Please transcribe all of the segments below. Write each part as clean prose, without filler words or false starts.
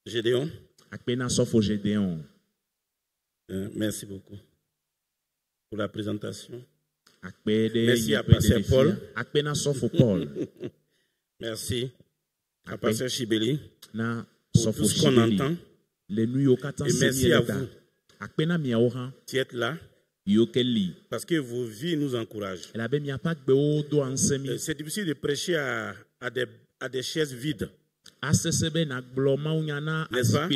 Gédéon. Merci beaucoup pour la présentation. Merci à Pasteur Paul. Merci à Pasteur Chibeli pour tout ce qu'on entend. Et merci à vous qui êtes là parce que vos vies nous encouragent. C'est difficile de prêcher à des chaises vides. N'est-ce pas?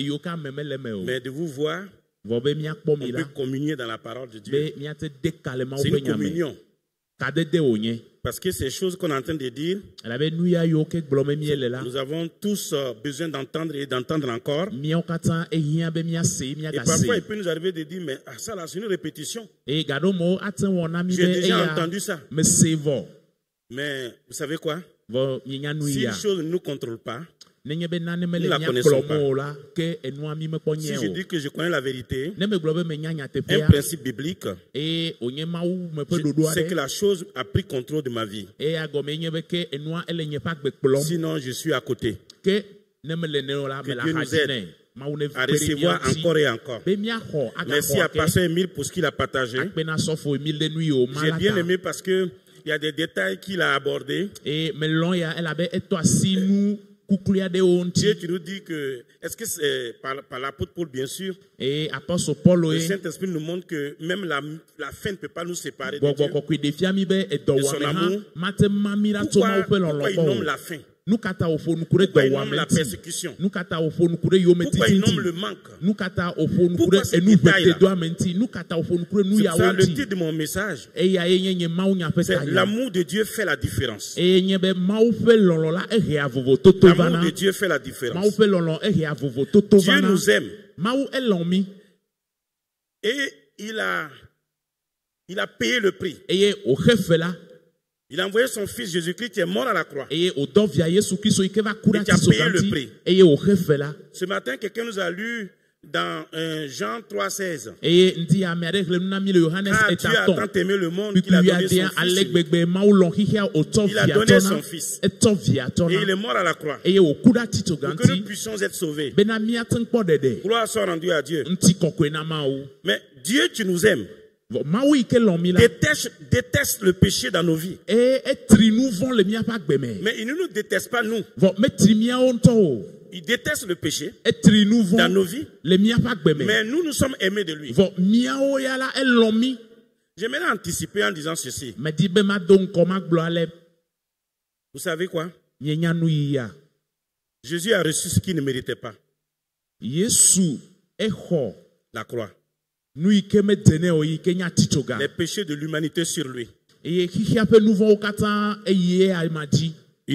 Mais de vous voir, on peut communier dans la parole de Dieu. C'est une communion. Parce que ces choses qu'on est en train de dire, nous avons tous besoin d'entendre et d'entendre encore. Et parfois, il peut nous arriver de dire, mais ça là, c'est une répétition. J'ai déjà entendu ça. Mais vous savez quoi? Si les choses ne nous contrôlent pas, nous ne la connaissons pas. Si je dis que je connais la vérité, un principe biblique, c'est que la chose a pris contrôle de ma vie. Sinon, je suis à côté. Que Dieu nous aide à recevoir encore et encore. Merci à Pasteur Emile pour ce qu'il a partagé. J'ai bien aimé parce qu'il y a des détails qu'il a abordés. Dieu, tu nous dis que, est-ce que c'est par l'apôtre Paul, bien sûr, le Saint-Esprit nous montre que même la fin ne peut pas nous séparer de Dieu, de son amour. Pourquoi il nomme la fin? Pourquoi il nomme la persécution? Pourquoi il nomme le manque? Pourquoi ce détail-là? C'est ça le titre de mon message. C'est l'amour de Dieu fait la différence. L'amour de Dieu fait la différence. Dieu nous aime. Et il a payé le prix. Il a envoyé son fils Jésus-Christ qui est mort à la croix. Et qui a payé le prix. Ce matin, quelqu'un nous a lu dans Jean 3,16. Ah, Dieu a tant aimé le monde qu'il a donné son fils. Il a donné son fils. Et il est mort à la croix. Pour que nous puissions être sauvés. Gloire soit rendue à Dieu. Mais Dieu, tu nous aimes. Déteste le péché dans nos vies. Mais il ne nous déteste pas, nous. Il déteste le péché dans nos vies. Mais nous, nous sommes aimés de lui. J'aimerais anticiper en disant ceci. Vous savez quoi? Jésus a reçu ce qu'il ne méritait pas. La croix. Les péchés de l'humanité sur lui. Il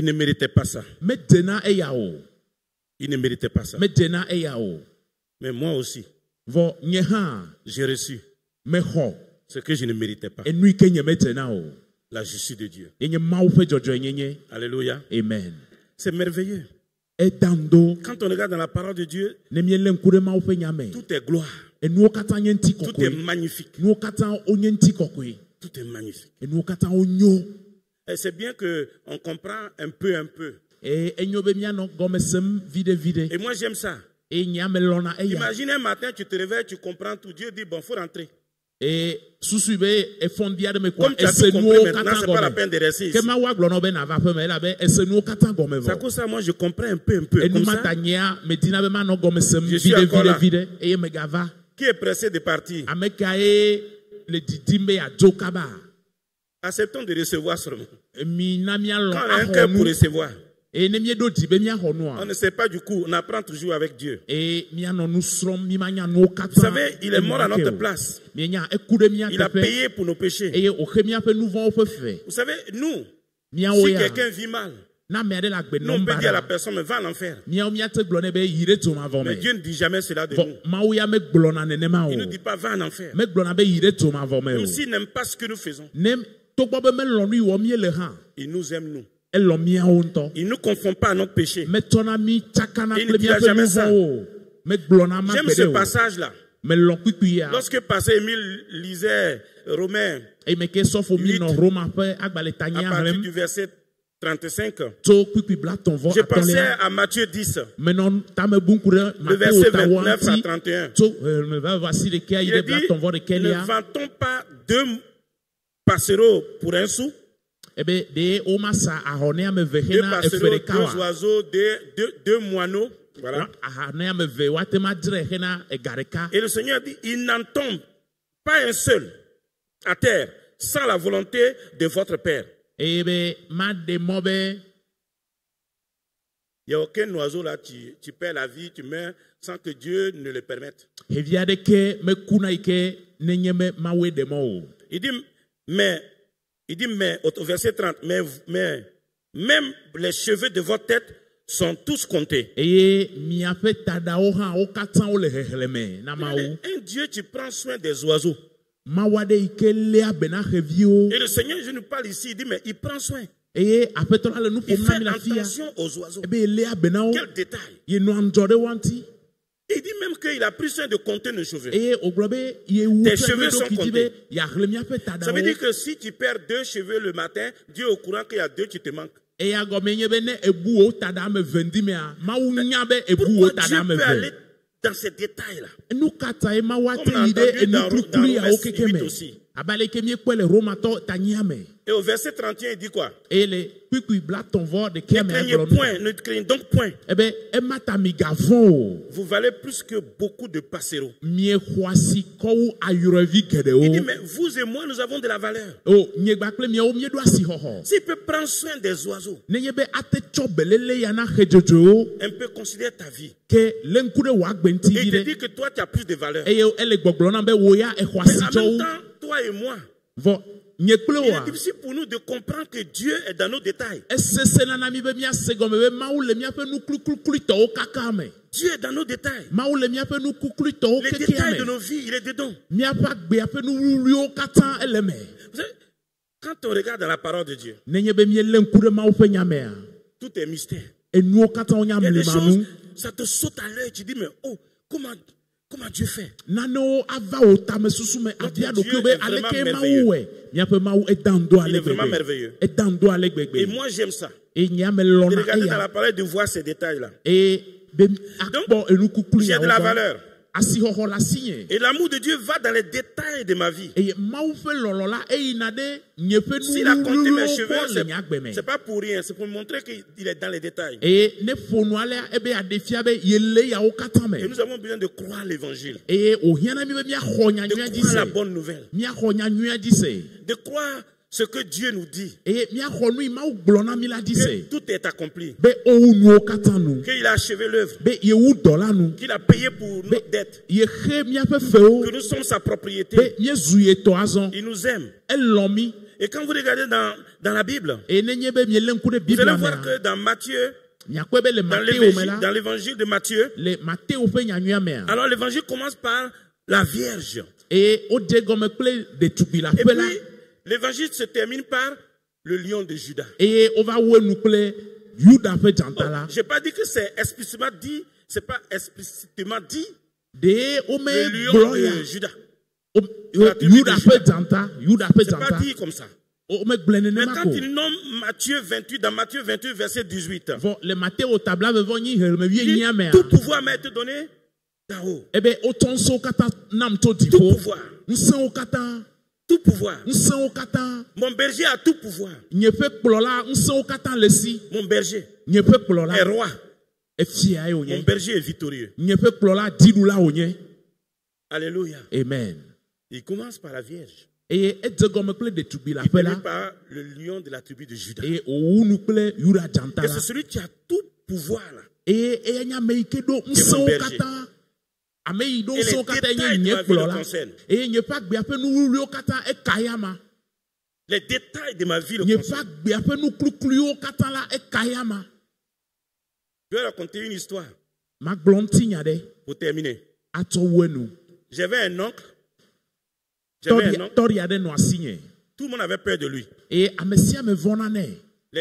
ne méritait pas ça. Il ne méritait pas ça. Mais moi aussi, j'ai reçu ce que je ne méritais pas. La justice de Dieu. Alléluia. Amen. C'est merveilleux. Quand on regarde dans la parole de Dieu, tout est gloire. Tout est magnifique. Tout est magnifique. Et c'est bien qu'on comprend un peu. Et moi j'aime ça. Imagine un matin, tu te réveilles, tu comprends tout. Dieu dit, bon, il faut rentrer. Comme tu as tout compris maintenant, c'est pas la peine de rester ici. C'est à cause de ça, moi je comprends un peu. Comme ça, je suis encore là. Qui est pressé de partir? Acceptons de recevoir seulement. Quand on a un cœur pour recevoir, on ne sait pas du coup, on apprend toujours avec Dieu. Vous savez, il est mort à notre place. Il a payé pour nos péchés. Vous savez, nous, si quelqu'un vit mal, nous on peut dire à la personne, mais va à l'enfer. Mais Dieu ne dit jamais cela de nous. Il ne dit pas va en enfer. Même s'il n'aime pas ce que nous faisons, il nous aime nous. Il ne nous confond pas à notre péché. Il ne dira jamais ça. J'aime ce passage-là. Lorsque Pasteur Emile lisait Romains, à partir du verset 35. Je pensais à Matthieu 10. Le verset 29 à 31. Il a dit, ne vend-on pas 2 passereaux pour un sou? 2 passereaux, 2 oiseaux, 2 moineaux. Voilà. Et le Seigneur dit, il n'en tombe pas un seul à terre sans la volonté de votre Père. Il n'y a aucun oiseau là, tu perds la vie, tu meurs sans que Dieu ne le permette. Il dit, mais au verset 30, mais même les cheveux de votre tête sont tous comptés. Un Dieu, tu prends soin des oiseaux. Et le Seigneur, je nous parle ici, il dit, mais il prend soin. Il fait attention aux oiseaux. Quel détail. Il dit même qu'il a pris soin de compter nos cheveux. Tes cheveux sont comptés. Ça veut dire que si tu perds 2 cheveux le matin, Dieu est au courant qu'il y a 2 qui te manquent. Pourquoi Dieu peut aller dans ces détails-là? Comme on a entendu dans Romains 8 aussi. Et au verset 31, il dit quoi? Ne craignez point, ne craignez donc point. Vous valez plus que beaucoup de passereaux. Il dit, mais vous et moi, nous avons de la valeur. S'il peut prendre soin des oiseaux, un peu considère ta vie. Et il te dit que toi, tu as plus de valeur. Mais en même temps, toi et moi, il est difficile pour nous de comprendre que Dieu est dans nos détails. Dieu est dans nos détails. Les détails de nos vies, il est dedans. Quand on regarde dans la parole de Dieu, tout est mystère. Il y a des choses, ça te saute à l'œil, tu dis, mais oh, comment Dieu fait? Dieu est vraiment merveilleux. Et moi j'aime ça. De regarder dans la parole, de voir ces détails-là. Donc, j'ai de la valeur. Et l'amour de Dieu va dans les détails de ma vie. S'il a compté mes cheveux, c'est pas pour rien, c'est pour montrer qu'il est dans les détails. Et nous avons besoin de croire l'évangile, de croire la bonne nouvelle, de croire ce que Dieu nous dit, que tout est accompli, qu'il a achevé l'œuvre, qu'il a payé pour nos dettes, que nous sommes sa propriété. Il nous aime. Et quand vous regardez dans la Bible, vous allez voir que dans Matthieu, dans l'évangile de Matthieu, alors l'évangile commence par la Vierge. Et puis, l'évangile se termine par le lion de Juda. Je n'ai pas dit que c'est explicitement dit, c'est pas explicitement dit le lion de Juda. C'est pas dit comme ça. Mais quand il nomme Matthieu 28, dans Matthieu 28, verset 18, tout pouvoir m'a été donné d'en haut. Tout pouvoir. Tout pouvoir. Mon berger a tout pouvoir. Mon berger est roi. Mon berger est victorieux. Alléluia. Amen. Il commence par la Vierge. Il finit par le lion de la tribu de Juda. Et c'est celui qui a tout pouvoir là. Et mon berger. Et les détails de ma vie le concernent. Les détails de ma vie le concernent. Je vais raconter une histoire pour terminer. J'avais un oncle. Tout le monde avait peur de lui. Les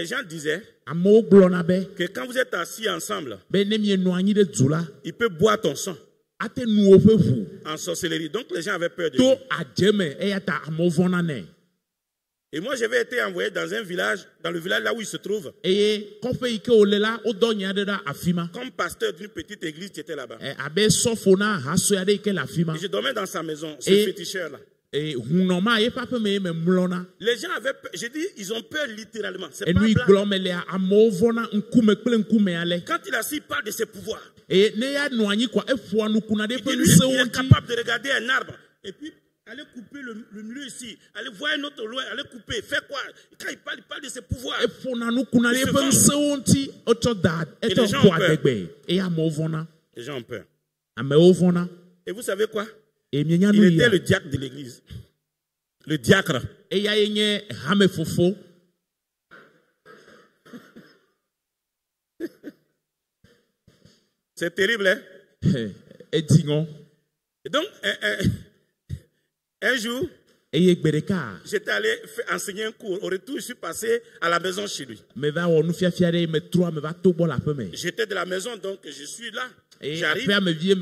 gens disaient que quand vous êtes assis ensemble, il peut boire ton sang en sorcellerie. Donc les gens avaient peur de lui. Et moi, j'avais été envoyé dans un village, dans le village là où il se trouve. Comme pasteur d'une petite église qui était là-bas. Et je dormais dans sa maison, ce féticheur-là. Les gens avaient peur. J'ai dit, ils ont peur littéralement. C'est pas blague. Quand il a su, il parle de ses pouvoirs. Il dit, lui, il est capable de regarder un arbre. Et puis, allez couper le milieu ici. Allez voir un autre loin. Allez couper. Faire quoi? Quand il parle de ses pouvoirs. Et les gens ont peur. Les gens ont peur. Et vous savez quoi? Il était le diacre de l'église. Le diacre. C'est terrible, hein? Et donc, un jour, j'étais allé enseigner un cours. Au retour, je suis passé à la maison chez lui. J'étais de la maison, donc je suis là. J'arrive. Et puis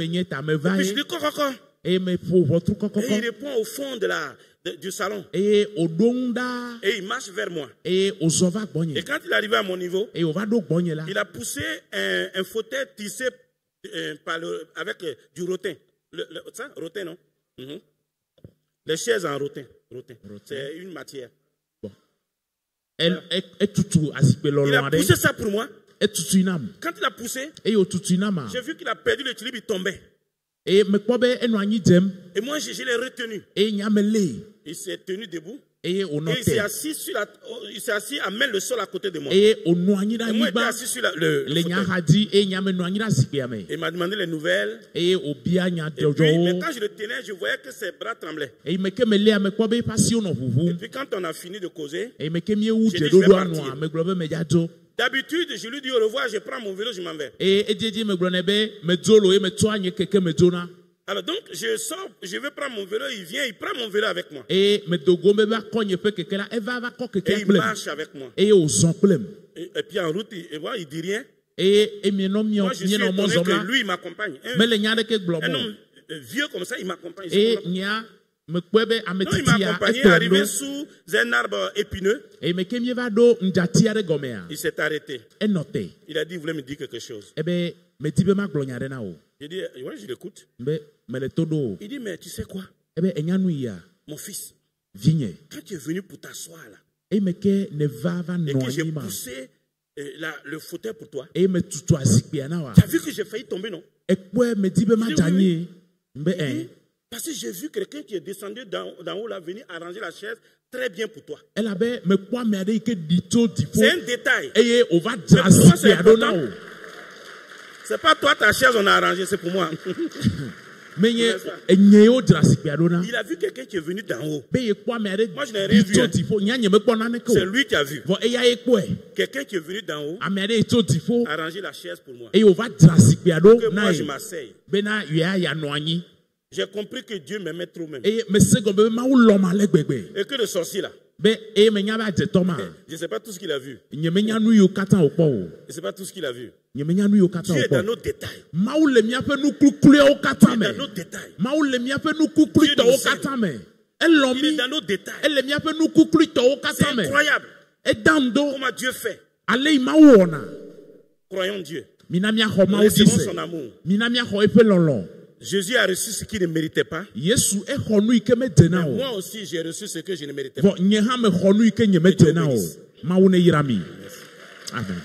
je dis, quoi. Et il répond au fond du salon. Et il marche vers moi. Et quand il est arrivé à mon niveau, il a poussé un fauteuil tissé avec du rotin. Ça, rotin, non? Les chaises en rotin. C'est une matière. Bon. Il a poussé ça pour moi. Quand il a poussé, j'ai vu qu'il a perdu l'équilibre, il tombait. Et moi, je l'ai retenu. Il s'est tenu debout. Et il s'est assis à mettre le sol à côté de moi. Et moi, j'étais assis sur le il m'a demandé les nouvelles. Et puis, mais quand je le tenais, je voyais que ses bras tremblaient. Et puis, quand on a fini de causer, j'ai dit, je vais partir. D'habitude, je lui dis au revoir, je prends mon vélo, je m'en vais. Alors donc, je sors, je vais prendre mon vélo, il vient, il prend mon vélo avec moi. Et il marche avec moi. Et puis en route, il dit rien. Moi, je suis étonné que lui, il m'accompagne. Un homme vieux comme ça, il m'accompagne. Non, il m'a accompagné, arrivé sous un arbre épineux. Il s'est arrêté. Il a dit, vous voulez me dire quelque chose? J'ai dit, oui, je l'écoute. Il dit, mais tu sais quoi? Mon fils, quand tu es venu pour t'asseoir là, et que j'ai poussé le fauteuil pour toi, tu as vu que j'ai failli tomber, non? Oui. Parce que j'ai vu quelqu'un qui est descendu d'en haut là, venir arranger la chaise très bien pour toi. C'est un détail. Mais pour moi, c'est important. C'est pas toi ta chaise on a arrangé, c'est pour moi. Il a vu quelqu'un qui est venu d'en haut. Moi, je n'ai rien vu. C'est lui qui a vu. Quelqu'un qui est venu d'en haut arranger la chaise pour moi. Que moi, je m'asseye. J'ai compris que Dieu m'aimait trop même. Et que le sorcier là, je ne sais pas tout ce qu'il a vu. Je ne sais pas tout ce qu'il a vu. Dieu est dans nos détails. Dieu est dans nos détails. Il est dans nos détails. C'est incroyable. Comment Dieu fait. Croyons Dieu. Recevons son amour. Jésus a reçu ce qu'il ne méritait pas. Mais moi aussi, j'ai reçu ce que je ne méritais pas. Amen.